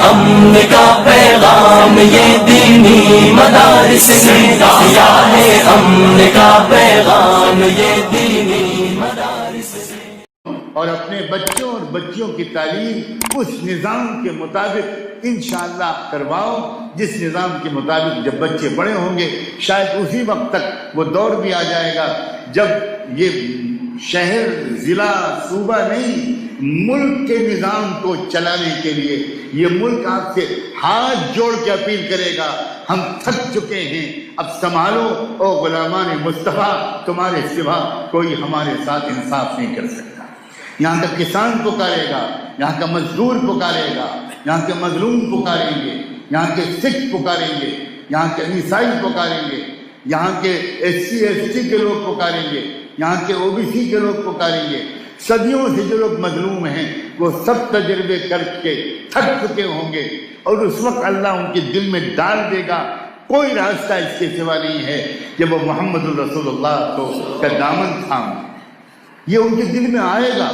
امن کا پیغام یہ دینی مدارس میں، سیاہ امن کا پیغام یہ دینی مدارس میں۔ اور اپنے بچوں اور بچیوں کی تعلیم اس نظام کے مطابق انشاءاللہ کرواؤ جس نظام کے مطابق جب بچے بڑے ہوں گے، شاید اسی وقت تک وہ دور بھی آ جائے گا جب یہ شہر، ضلع، صوبہ نہیں، ملک کے نظام کو چلانے کے لیے یہ ملک آپ سے ہاتھ جوڑ کے اپیل کرے گا، ہم تھک چکے ہیں، اب سنبھالو او غلامان مصطفیٰ، تمہارے سوا کوئی ہمارے ساتھ انصاف نہیں کر سکتا۔ یہاں کا کسان پکارے گا، یہاں کا مزدور پکارے گا، یہاں کے مظلوم پکاریں گے، یہاں کے سکھ پکاریں گے، یہاں کے عیسائی پکاریں گے، یہاں کے SC ST کے لوگ پکاریں گے، یہاں کے OBC کے لوگ پکاریں گے۔ صدیوں سے جو لوگ مظلوم ہیں وہ سب تجربے کر کے تھک چکے ہوں گے، اور اس وقت اللہ ان کے دل میں ڈال دے گا کوئی راستہ اس کے سوا نہیں ہے کہ وہ محمد الرسول اللہ کا دامن تھام، یہ ان کے دل میں آئے گا۔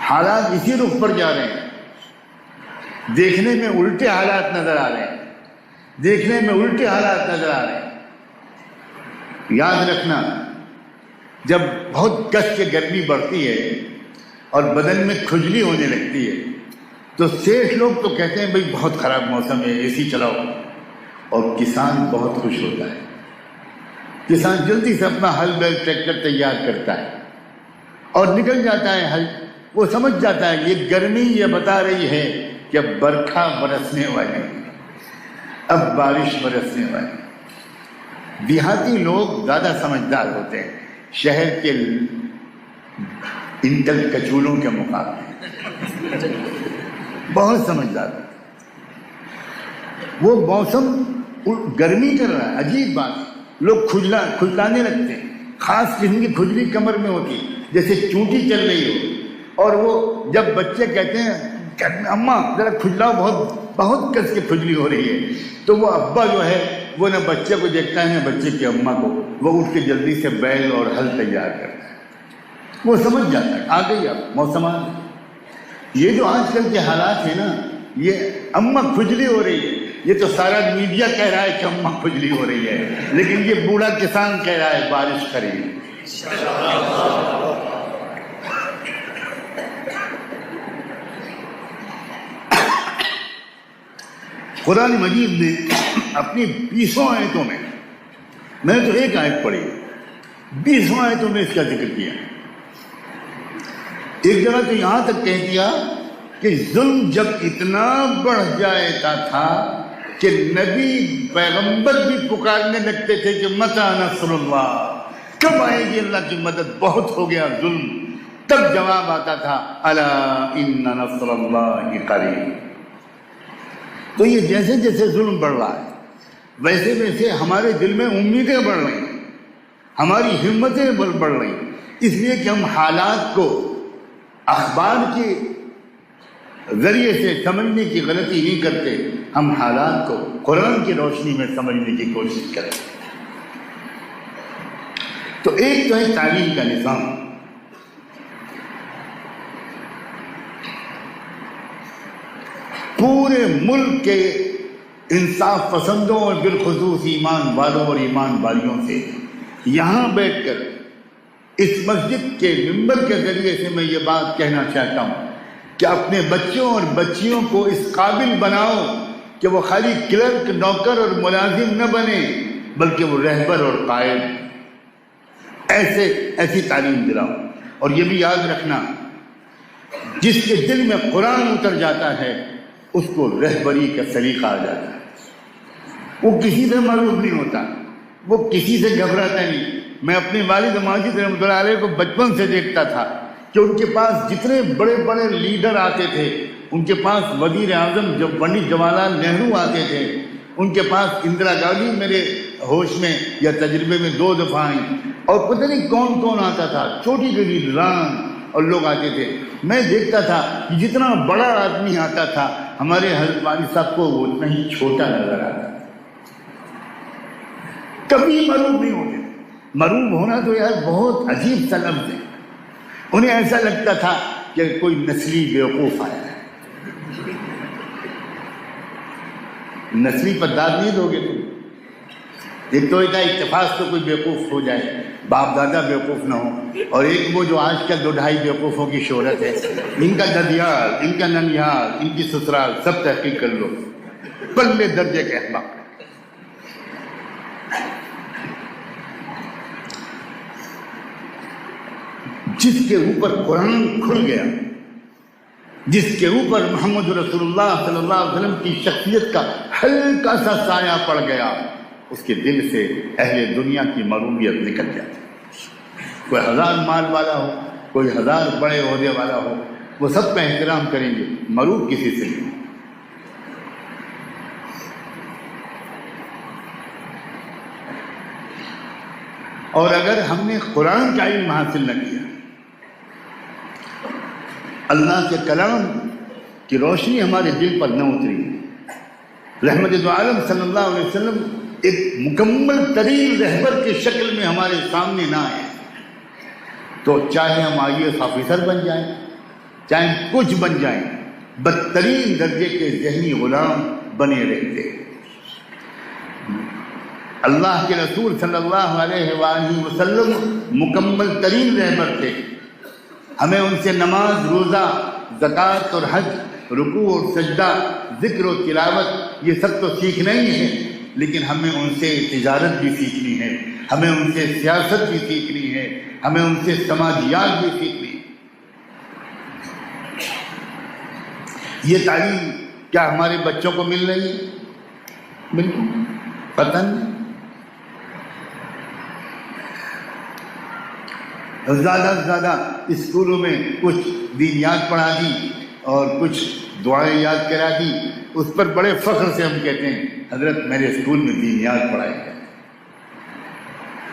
حالات اسی رخ پر جا رہے ہیں، دیکھنے میں الٹے حالات نظر آ رہے ہیں، دیکھنے میں الٹے حالات نظر آ رہے ہیں۔ یاد رکھنا، جب بہت کس کے گرمی بڑھتی ہے اور بدن میں کھجلی ہونے لگتی ہے تو سیٹھ لوگ تو کہتے ہیں بھئی بہت خراب موسم ہے، AC چلاؤ، اور کسان بہت خوش ہوتا ہے۔ کسان جلدی سے اپنا ہل بیل ٹریکٹر تیار کرتا ہے اور نکل جاتا ہے ہل، وہ سمجھ جاتا ہے یہ گرمی یہ بتا رہی ہے کہ اب برکھا برسنے والی، اب بارش برسنے والی۔ دیہاتی لوگ زیادہ سمجھدار ہوتے ہیں شہر کے انٹل کچولوں کے مقابلے، بہت سمجھدار۔ وہ موسم گرمی کر رہا ہے، عجیب بات، لوگ کھجلانے لگتے ہیں، خاص قسم کی کھجلی کمر میں ہوتی جیسے چونٹی چل رہی ہو، اور وہ جب بچے کہتے ہیں اماں ذرا کھجلاؤ، بہت کس کے کھجلی ہو رہی ہے، تو وہ ابا جو ہے وہ نہ بچے کو دیکھتا ہے نہ بچے کی اماں کو، وہ اٹھ کے جلدی سے بیل اور ہل تیار کرتا ہے، وہ سمجھ جاتا ہے آ گئی اب موسم آ گئی۔ یہ جو آج کل کے حالات ہیں نا، یہ اماں کھجلی ہو رہی ہے، یہ تو سارا میڈیا کہہ رہا ہے کہ اماں کھجلی ہو رہی ہے، لیکن یہ بوڑھا کسان کہہ رہا ہے بارش کرے گی۔ قرآن مجید نے اپنی 20 آیتوں میں نے تو ایک آیت پڑھی، 20 آیتوں میں اس کا ذکر کیا۔ ایک جگہ تو یہاں تک کہہ دیا کہ ظلم جب اتنا بڑھ جاتا تھا کہ نبی پیغمبر بھی پکارنے لگتے تھے کہ متی نصر اللہ، کب آئے گی اللہ کی مدد، بہت ہو گیا ظلم، تب جواب آتا تھا الا ان نصر اللہ قریب۔ تو یہ جیسے جیسے ظلم بڑھ رہا ہے ویسے ویسے ہمارے دل میں امیدیں بڑھ رہی ہیں، ہماری ہمتیں بڑھ رہی ہیں، اس لیے کہ ہم حالات کو اخبار کے ذریعے سے سمجھنے کی غلطی نہیں کرتے، ہم حالات کو قرآن کی روشنی میں سمجھنے کی کوشش کریں۔ تو ایک تو ہے تعلیم کا نظام، پورے ملک کے انصاف پسندوں اور بالخصوص ایمان والوں اور ایمان والیوں سے یہاں بیٹھ کر اس مسجد کے ممبر کے ذریعے سے میں یہ بات کہنا چاہتا ہوں کہ اپنے بچوں اور بچیوں کو اس قابل بناؤ کہ وہ خالی کلرک، نوکر اور ملازم نہ بنے، بلکہ وہ رہبر اور قائد، ایسی تعلیم دلاؤ۔ اور یہ بھی یاد رکھنا، جس کے دل میں قرآن اتر جاتا ہے اس کو رہبری کا سلیقہ آ جاتا ہے، وہ کسی سے معروف نہیں ہوتا، وہ کسی سے گھبراتا نہیں۔ میں اپنے والد ماجد رحمۃ اللہ علیہ کو بچپن سے دیکھتا تھا کہ ان کے پاس جتنے بڑے بڑے لیڈر آتے تھے، ان کے پاس وزیر اعظم جب پنڈت جواہر لال نہرو آتے تھے، ان کے پاس اندرا گاندھی میرے ہوش میں یا تجربے میں 2 دفعہ آئیں، اور پتہ نہیں کون کون آتا تھا، چھوٹی چھوٹی لیڈران اور لوگ آتے تھے۔ میں دیکھتا تھا کہ جتنا بڑا آدمی آتا تھا ہمارے حضرت والد صاحب کو وہ اتنا ہی چھوٹا نظر آتا تھا، کبھی معروف نہیں ہوتے۔ معروف ہونا تو یار بہت عجیب سا لفظ ہے، انہیں ایسا لگتا تھا کہ کوئی نسلی بیوقوف آیا ہے، نسلی پر داد نہیں دو گے تم. ایک تو اتفاق تو کوئی بیوقوف ہو جائے، باپ دادا بیوقوف نہ ہو، اور ایک وہ جو آج کل 2-2.5 بیوقوفوں کی شہرت ہے، ان کا ددیال، ان کا ننیال، ان کی سسرال سب تحقیق کر لو، پلے درجے کے احمق. جس کے اوپر قرآن کھل گیا، جس کے اوپر محمد رسول اللہ صلی اللہ علیہ وسلم کی شخصیت کا ہلکا سا سایہ پڑ گیا، اس کے دل سے اہل دنیا کی معروفیت نکل جاتی. کوئی 1000 مال والا ہو، کوئی 1000 بڑے عہدے والا ہو، وہ سب کا احترام کریں گے، معروف کسی سے نہیں. اور اگر ہم نے قرآن کا علم حاصل نہ کیا، اللہ کے کلام کی روشنی ہمارے دل پر نہ اتری، رحمت دو عالم صلی اللہ علیہ وسلم ایک مکمل ترین رہبر کی شکل میں ہمارے سامنے نہ آئے، تو چاہے ہم IAS آفیسر بن جائیں، چاہے کچھ بن جائیں، بدترین درجے کے ذہنی غلام بنے رہتے. اللہ کے رسول صلی اللہ علیہ وآلہ وسلم مکمل ترین رہبر تھے. ہمیں ان سے نماز، روزہ، زکوٰۃ اور حج، رکوع اور سجدہ، ذکر و تلاوت یہ سب تو سیکھنا ہی ہے، لیکن ہمیں ان سے تجارت بھی سیکھنی ہے، ہمیں ان سے سیاست بھی سیکھنی ہے، ہمیں ان سے سماجیات بھی سیکھنی ہے. یہ تعلیم کیا ہمارے بچوں کو مل رہی ہے؟ بالکل پتہ نہیں. زیادہ سے زیادہ اسکولوں میں کچھ دینیات پڑھا دی اور کچھ دعائیں یاد کرا دی، اس پر بڑے فخر سے ہم کہتے ہیں حضرت میرے اسکول میں دینیات پڑھائی گئے.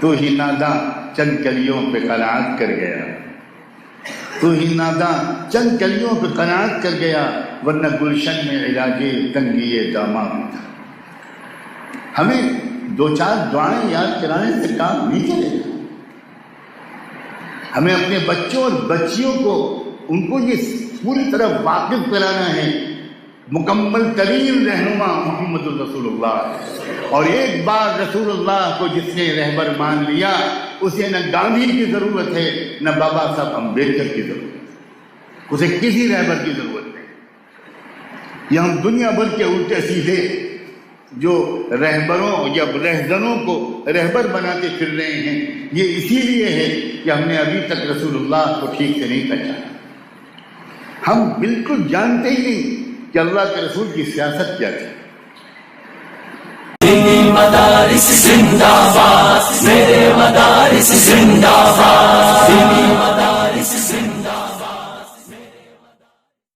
تو ہی ناداں چند کلیوں پہ قناعت کر گیا، تو ہی ناداں چند کلیوں پہ قناعت کر گیا، ورنہ گلشن میں علاج تنگی داماں تھا. ہمیں 2-4 دعائیں یاد کرانے سے کام نہیں چلے گا. ہمیں اپنے بچوں اور بچیوں کو ان کو یہ پوری طرح واقف کرانا ہے مکمل ترین رہنما محمد رسول اللہ. اور ایک بار رسول اللہ کو جس نے رہبر مان لیا، اسے نہ گاندھی کی ضرورت ہے، نہ بابا صاحب امبیڈکر کی ضرورت ہے، اسے کسی رہبر کی ضرورت نہیں. یہ ہم دنیا بھر کے الٹے سیدھے جو رہبروں یا رہزنوں کو رہبر بناتے پھر رہے ہیں، یہ اسی لیے ہے کہ ہم نے ابھی تک رسول اللہ کو ٹھیک سے نہیں پہچانا. ہم بالکل جانتے ہی نہیں کہ اللہ کے رسول کی سیاست کیا تھی. مدارس زندہ باد، میرے مدارس زندہ باد.